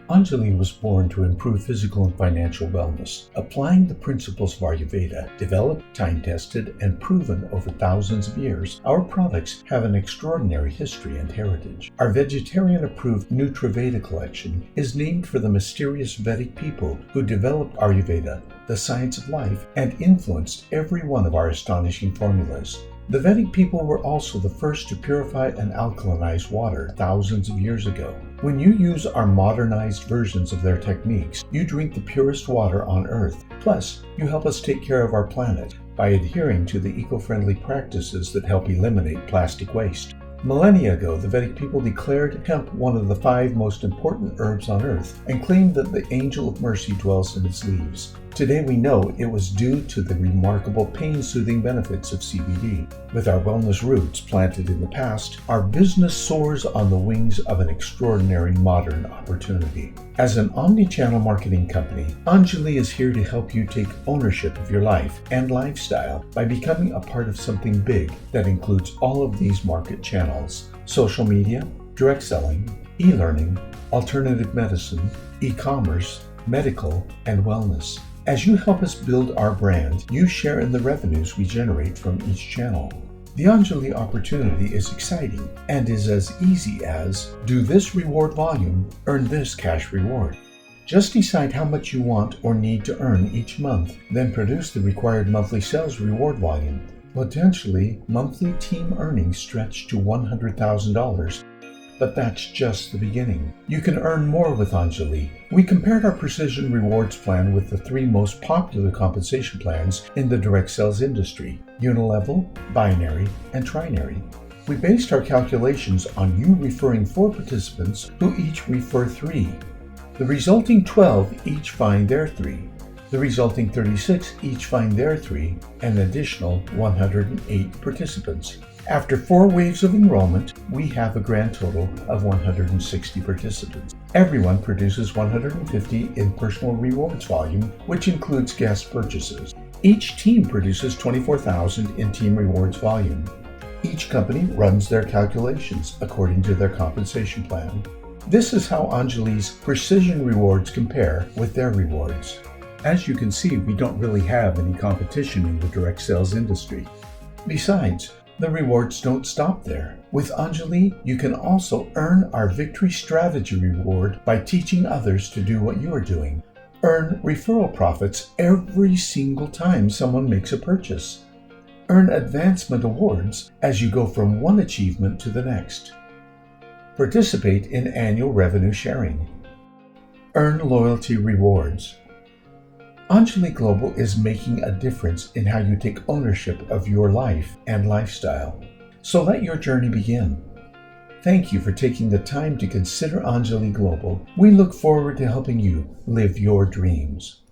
Anjali was born to improve physical and financial wellness, applying the principles of Ayurveda, developed, time-tested, and proven over thousands of years. Our products have an extraordinary history and heritage. Our vegetarian-approved Nutraveda collection is named for the mysterious Vedic people who developed Ayurveda, the science of life, and influenced every one of our astonishing formulas. The Vedic people were also the first to purify and alkalinize water thousands of years ago. When you use our modernized versions of their techniques, you drink the purest water on Earth. Plus, you help us take care of our planet by adhering to the eco-friendly practices that help eliminate plastic waste. Millennia ago, the Vedic people declared hemp one of the 5 most important herbs on Earth and claimed that the angel of mercy dwells in its leaves. Today we know it was due to the remarkable pain-soothing benefits of CBD. With our wellness roots planted in the past, our business soars on the wings of an extraordinary modern opportunity. As an omni-channel marketing company, Anjali is here to help you take ownership of your life and lifestyle by becoming a part of something big that includes all of these market channels: social media, direct selling, e-learning, alternative medicine, e-commerce, medical, and wellness. As you help us build our brand, you share in the revenues we generate from each channel. The Anjali opportunity is exciting and is as easy as do this reward volume, earn this cash reward. Just decide how much you want or need to earn each month, then produce the required monthly sales reward volume. Potentially, monthly team earnings stretch to $100,000. But that's just the beginning. You can earn more with Anjali. We compared our precision rewards plan with the 3 most popular compensation plans in the direct sales industry: unilevel, binary, and trinary. We based our calculations on you referring 4 participants who each refer 3. The resulting 12 each find their 3. The resulting 36 each find their 3, and an additional 108 participants. After 4 waves of enrollment, we have a grand total of 160 participants. Everyone produces 150 in personal rewards volume, which includes guest purchases. Each team produces 24,000 in team rewards volume. Each company runs their calculations according to their compensation plan. This is how Anjali's precision rewards compare with their rewards. As you can see, we don't really have any competition in the direct sales industry. Besides, the rewards don't stop there. With Anjali, you can also earn our Victory Strategy reward by teaching others to do what you are doing. Earn referral profits every single time someone makes a purchase. Earn advancement awards as you go from one achievement to the next. Participate in annual revenue sharing. Earn loyalty rewards. Anjali Global is making a difference in how you take ownership of your life and lifestyle. So let your journey begin. Thank you for taking the time to consider Anjali Global. We look forward to helping you live your dreams.